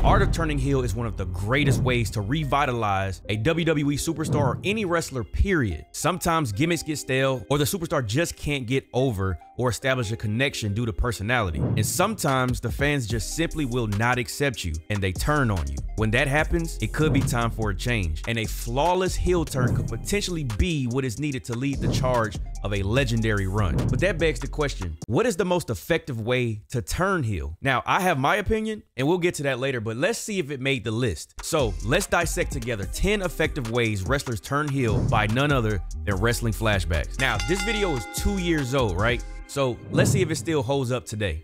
The art of turning heel is one of the greatest ways to revitalize a WWE superstar or any wrestler, period. Sometimes gimmicks get stale, or the superstar just can't get over or establish a connection due to personality. And sometimes the fans just simply will not accept you and they turn on you. When that happens, it could be time for a change. And a flawless heel turn could potentially be what is needed to lead the charge of a legendary run. But that begs the question, what is the most effective way to turn heel? Now, I have my opinion, and we'll get to that later, but let's see if it made the list. So let's dissect together 10 effective ways wrestlers turn heel by none other than Wrestling Flashbacks. Now, this video is 2 years old, right? So let's see if it still holds up today.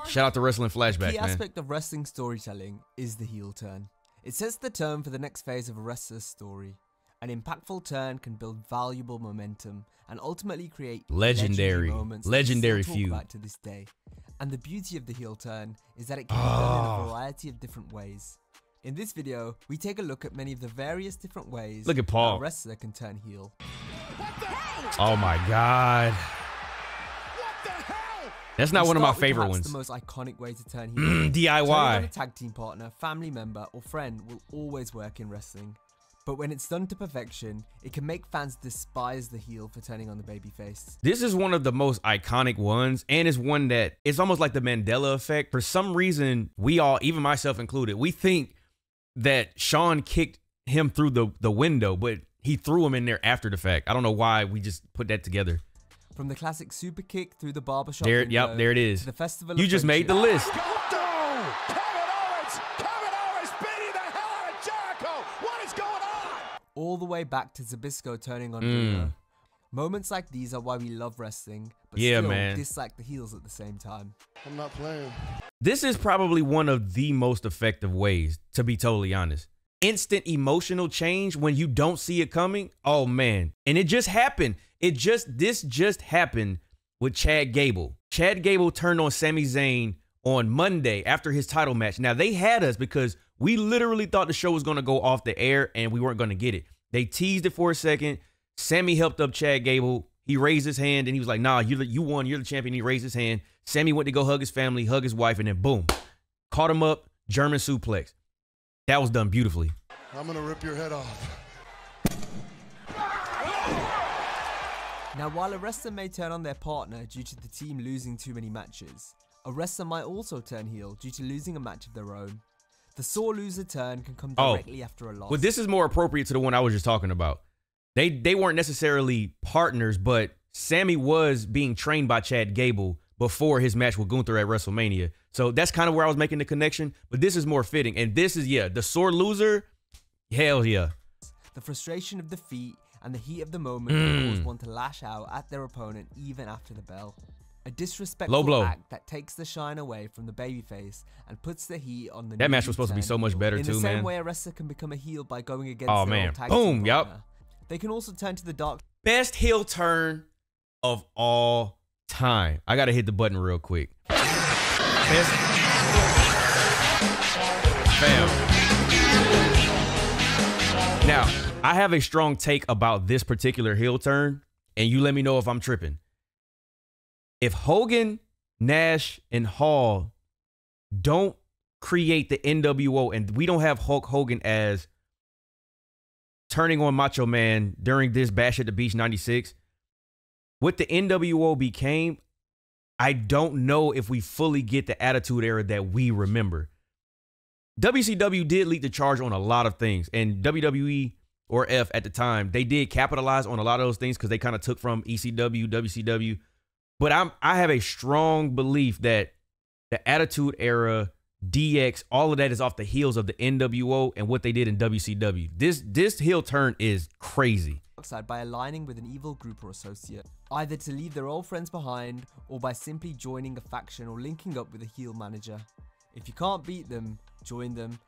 Shout out to Wrestling Flashbacks, man. The key aspect of wrestling storytelling is the heel turn. It sets the tone for the next phase of a wrestler's story. An impactful turn can build valuable momentum and ultimately create legendary moments legendary that we feud talk about to this day. And the beauty of the heel turn is that it can be done in a variety of different ways. In this video, we take a look at many of the various different ways Look at Paul. a wrestler can turn heel. Oh my God. That's not one of my favorite ones. The most iconic way to turn heel. DIY. Turning on a tag team partner, family member, or friend will always work in wrestling. But when it's done to perfection, it can make fans despise the heel for turning on the babyface. This is one of the most iconic ones, and it's one that it's almost like the Mandela effect. For some reason, we all, even myself included, we think that Shawn kicked him through the window, but he threw him in there after the fact. I don't know why we just put that together. From the classic super kick through the barbershop there, window, yep, there it is. to the festival You just made the list. All the way back to Zbyszko turning on Bruno. Moments like these are why we love wrestling, but still dislike the heels at the same time. I'm not playing. This is probably one of the most effective ways, to be totally honest. Instant emotional change when you don't see it coming. Oh man. And it just happened. This just happened with Chad Gable. Chad Gable turned on Sami Zayn on Monday after his title match. Now they had us because we literally thought the show was going to go off the air and we weren't going to get it. They teased it for a second. Sami helped up Chad Gable. He raised his hand and he was like, nah, you won. You're the champion. He raised his hand. Sami went to go hug his family, hug his wife, and then boom, caught him up, German suplex. That was done beautifully. I'm going to rip your head off. Now, while a wrestler may turn on their partner due to the team losing too many matches, a wrestler might also turn heel due to losing a match of their own. The sore loser turn can come directly after a loss. But this is more appropriate to the one I was just talking about. They weren't necessarily partners, but Sami was being trained by Chad Gable before his match with Gunther at WrestleMania. So that's kind of where I was making the connection, but this is more fitting. And this is, yeah, the sore loser, hell yeah. The frustration of defeat and the heat of the moment can cause one to lash out at their opponent even after the bell. A disrespectful act that takes the shine away from the babyface and puts the heat on the That match was supposed to be so much better too, man. In the same way a wrestler can become a heel by going against their own tag boom, team yep. partner. They can also turn to the dark. Best heel turn of all time. I gotta hit the button real quick. Best. Fam. Now, I have a strong take about this particular heel turn, and you let me know if I'm tripping. If Hogan, Nash, and Hall don't create the NWO, and we don't have Hulk Hogan as turning on Macho Man during this Bash at the Beach 96, what the NWO became, I don't know if we fully get the Attitude Era that we remember. WCW did lead the charge on a lot of things, and WWE or F at the time, they did capitalize on a lot of those things because they kind of took from ECW, WCW. But I have a strong belief that the Attitude Era, DX, all of that is off the heels of the NWO and what they did in WCW. This heel turn is crazy. By aligning with an evil group or associate, either to leave their old friends behind or by simply joining a faction or linking up with a heel manager. If you can't beat them, join them.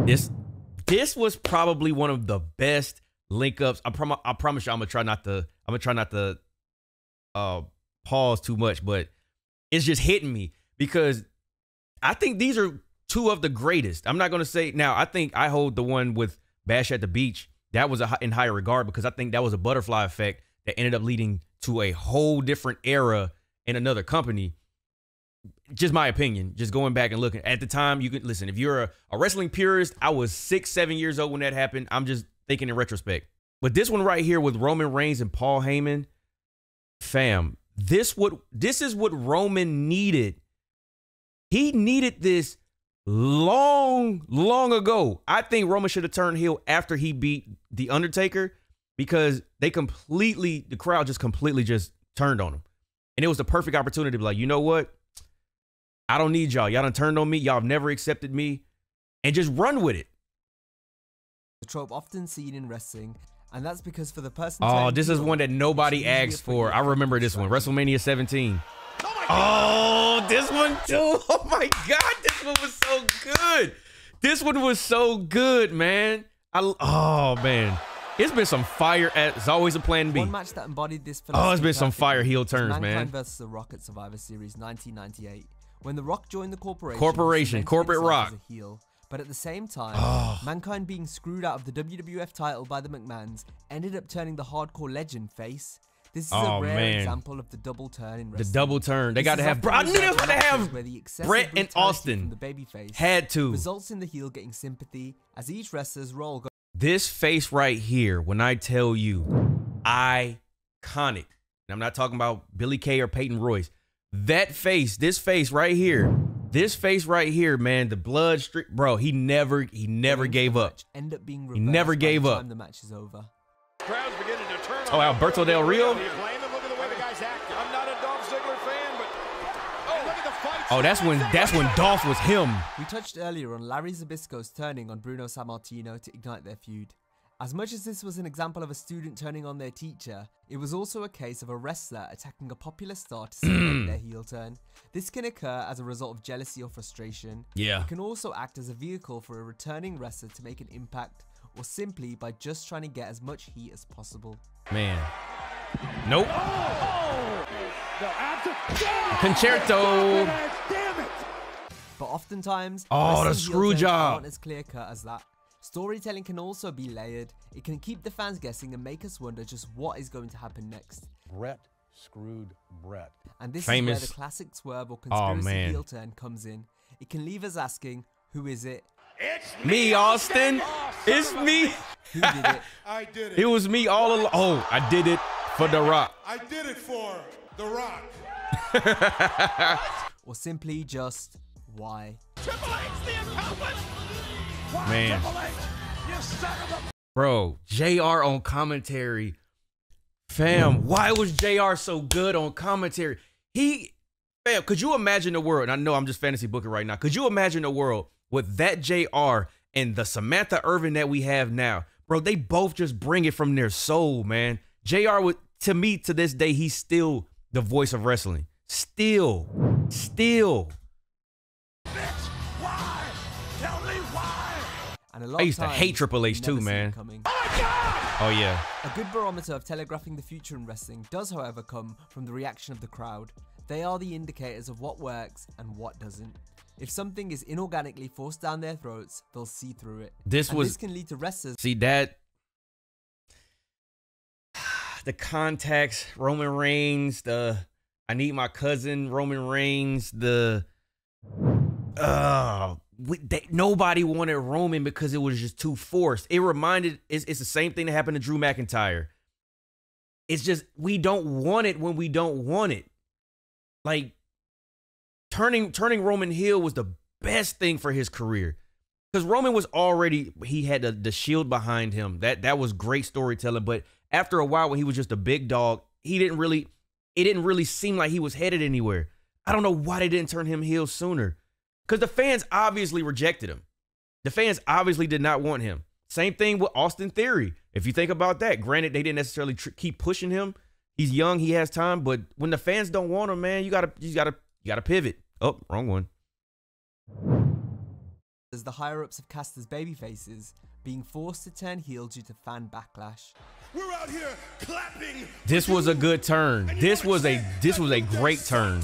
This was probably one of the best link ups. I promise you, I'm gonna try not to pause too much, but it's just hitting me because I think these are two of the greatest. I'm not gonna say now. I think I hold the one with Bash at the Beach. That was in higher regard because I think that was a butterfly effect that ended up leading to a whole different era in another company. just my opinion, just going back and looking. At the time, you can listen, if you're a wrestling purist, I was 6, 7 years old when that happened. I'm just thinking in retrospect. But this one right here with Roman Reigns and Paul Heyman, fam, this is what Roman needed. He needed this long ago. I think Roman should have turned heel after he beat The Undertaker, because the crowd just completely turned on him. And it was the perfect opportunity to be like, you know what? I don't need y'all. Y'all done turned on me. Y'all have never accepted me. And just run with it. The trope often seen in wrestling, and that's because for the person... Oh, this is one that nobody asked for. I remember this one. WrestleMania 17. Oh, this one too. Oh my God, this one was so good. This one was so good, man. Oh man, it's been some fire. It's always a plan B. One match that embodied this philosophy. Oh, it's been some fire heel turns, man. Mankind versus The Rock at Survivor Series 1998, when The Rock joined the corporate Rock. as a heel. But at the same time, Mankind being screwed out of the WWF title by the McMahons ended up turning the hardcore legend face. This is a rare example of the double turn in wrestling. The double turn. They got to have. Bro, I knew they was going to have Brett and Austin. The babyface had to. Results in the heel getting sympathy as each wrestler's role goes. This face right here, when I tell you, iconic. And I'm not talking about Billy Kay or Peyton Royce. That face, this face right here, man, the blood streak, bro. He never gave up. End up being he never gave up. Time the match is over. Crowd's beginning to turn on Alberto Del Rio. Do you blame him? Look at the way the guy's acting. I'm not a Dolph Ziggler fan, but look at the fight. Oh, that's when Dolph was him. We touched earlier on Larry Zbyszko's turning on Bruno Sammartino to ignite their feud. As much as this was an example of a student turning on their teacher, it was also a case of a wrestler attacking a popular star to cement their heel turn. This can occur as a result of jealousy or frustration. Yeah. It can also act as a vehicle for a returning wrestler to make an impact, or simply by just trying to get as much heat as possible. Man. Nope. Concerto. But oftentimes, the screw job aren't as clear cut as that. Storytelling can also be layered. It can keep the fans guessing and make us wonder just what is going to happen next. Brett screwed Brett. And this is where the classic swerve or conspiracy heel turn comes in. It can leave us asking, who is it? It's me, Austin. It's me. Who did it? I did it. It was me all along. Oh, I did it for The Rock. I did it for The Rock. Or simply just, why? Triple H, the accomplice. Man. Bro, JR on commentary. Fam, why was JR so good on commentary? Fam, could you imagine a world, and I know I'm just fantasy booking right now, could you imagine a world with that JR and the Samantha Irvin that we have now? Bro, they both just bring it from their soul, man. JR, to me, to this day, he's still the voice of wrestling. Still. I used to hate Triple H too, man. Oh yeah. A good barometer of telegraphing the future in wrestling does, however, come from the reaction of the crowd. They are the indicators of what works and what doesn't. If something is inorganically forced down their throats, they'll see through it. This can lead to wrestlers. See that? The contacts, Roman Reigns, I need my cousin, Roman Reigns, nobody wanted Roman because it was just too forced. It's the same thing that happened to Drew McIntyre. It's just, we don't want it when we don't want it. Like, turning Roman heel was the best thing for his career. Because Roman was already, he had the shield behind him. That was great storytelling. But after a while, when he was just a big dog, it didn't really seem like he was headed anywhere. I don't know why they didn't turn him heel sooner. Because the fans obviously rejected him. The fans obviously did not want him. Same thing with Austin Theory. If you think about that, granted, they didn't necessarily keep pushing him. He's young, he has time, but when the fans don't want him, man, you gotta pivot. Oh, wrong one. As the higher-ups have cast as babyfaces, being forced to turn heel due to fan backlash. We're out here clapping. This was a good turn. This was a great turn.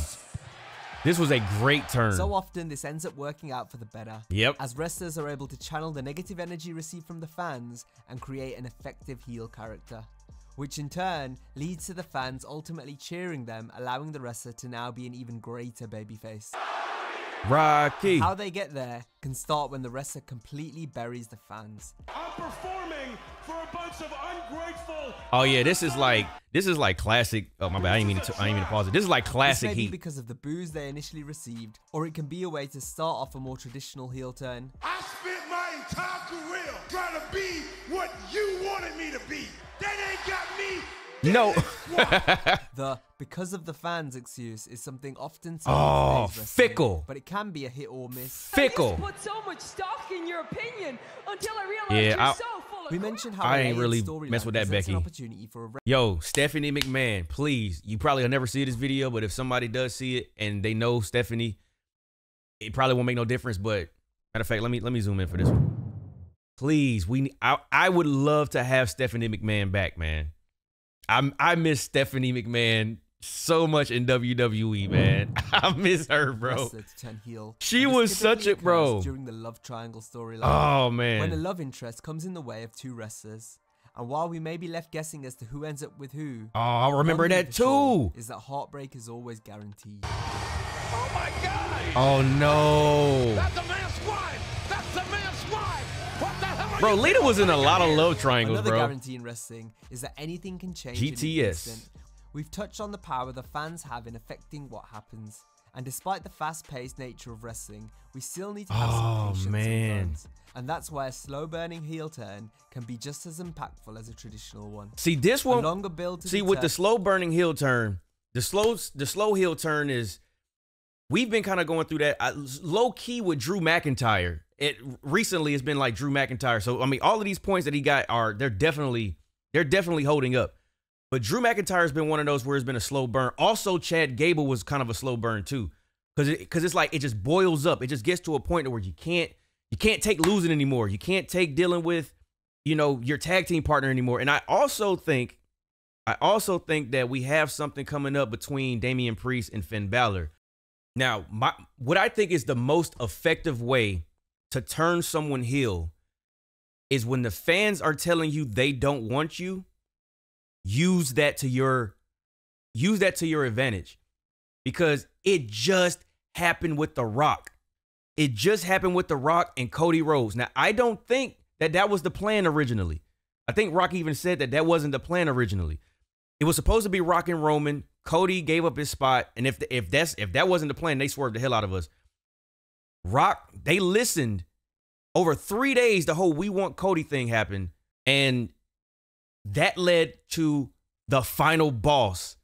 This was a great turn. So often, this ends up working out for the better. Yep. As wrestlers are able to channel the negative energy received from the fans and create an effective heel character. which in turn leads to the fans ultimately cheering them, allowing the wrestler to now be an even greater babyface. Rocky. How they get there can start when the wrestler completely buries the fans. I'm performing for a bunch of ungrateful. Oh yeah, this is like classic. Oh my bad, I didn't mean to pause it. This is like classic This may be heat. because of the boos they initially received, or it can be a way to start off a more traditional heel turn. I spent my entire career trying to be what you wanted me to be. That ain't got me. No. The because of the fans excuse is something often seen in Oh, today's wrestling, fickle. but it can be a hit or miss. Fickle. I used to put so much stock in your opinion until I realized Yeah, you're so full of We crap. mentioned how I a ain't layered really storyline mess with that, presents an Becky. opportunity for a Yo, Stephanie McMahon, please. You probably will never see this video, but if somebody does see it and they know Stephanie, it probably won't make no difference. But matter of fact, let me zoom in for this one. Please, I would love to have Stephanie McMahon back, man. I miss Stephanie McMahon so much in WWE, man. I miss her, bro. wrestler to turn heel. She And this was such typically a bro. occurs during the love triangle storyline. Oh When a man. love interest comes in the way of two wrestlers, and while we may be left guessing as to who ends up with who, Oh, I remember one thing that for sure too. is that heartbreak is always guaranteed. Oh my God! Oh no. That's a man's wife! That's a man's wife! What the hell are Bro, you Lita was in a doing lot of here? love triangles, Another bro. guarantee in wrestling is that anything can change in an GTS. instant. We've touched on the power the fans have in affecting what happens. And despite the fast-paced nature of wrestling, we still need to have some patience man. sometimes. And that's why a slow-burning heel turn can be just as impactful as a traditional one. See this A one. longer build to See, the with the turn- slow burning heel turn, the slow heel turn is, we've been kind of going through that low key with Drew McIntyre. It recently has been like Drew McIntyre. So I mean, all of these points that he got they're definitely holding up. But Drew McIntyre has been one of those where it's been a slow burn. Also, Chad Gable was kind of a slow burn too, because it's like it just boils up. It just gets to a point where you can't take losing anymore. You can't take dealing with, your tag team partner anymore. And I also think that we have something coming up between Damian Priest and Finn Balor. Now, what I think is the most effective way to turn someone heel is when the fans are telling you they don't want you, use that to your advantage. Because it just happened with The Rock. It just happened with The Rock and Cody Rhodes. Now, I don't think that was the plan originally. I think Rock even said that wasn't the plan originally. It was supposed to be Rock and Roman. Cody gave up his spot, and if that wasn't the plan, they swerved the hell out of us. Rock, they listened over 3 days. The whole "we want Cody" thing happened, and that led to the final boss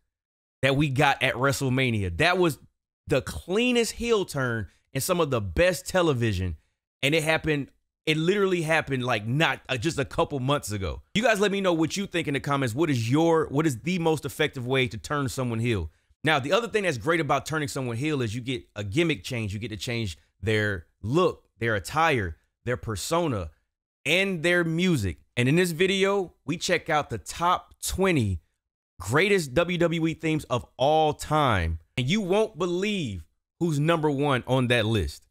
that we got at WrestleMania. That was the cleanest heel turn and some of the best television, and it happened. It literally happened like not just a couple months ago. You guys let me know what you think in the comments. What is the most effective way to turn someone heel? Now, the other thing that's great about turning someone heel is you get a gimmick change. You get to change their look, their attire, their persona, and their music. And in this video, we check out the top 20 greatest WWE themes of all time. And you won't believe who's number one on that list.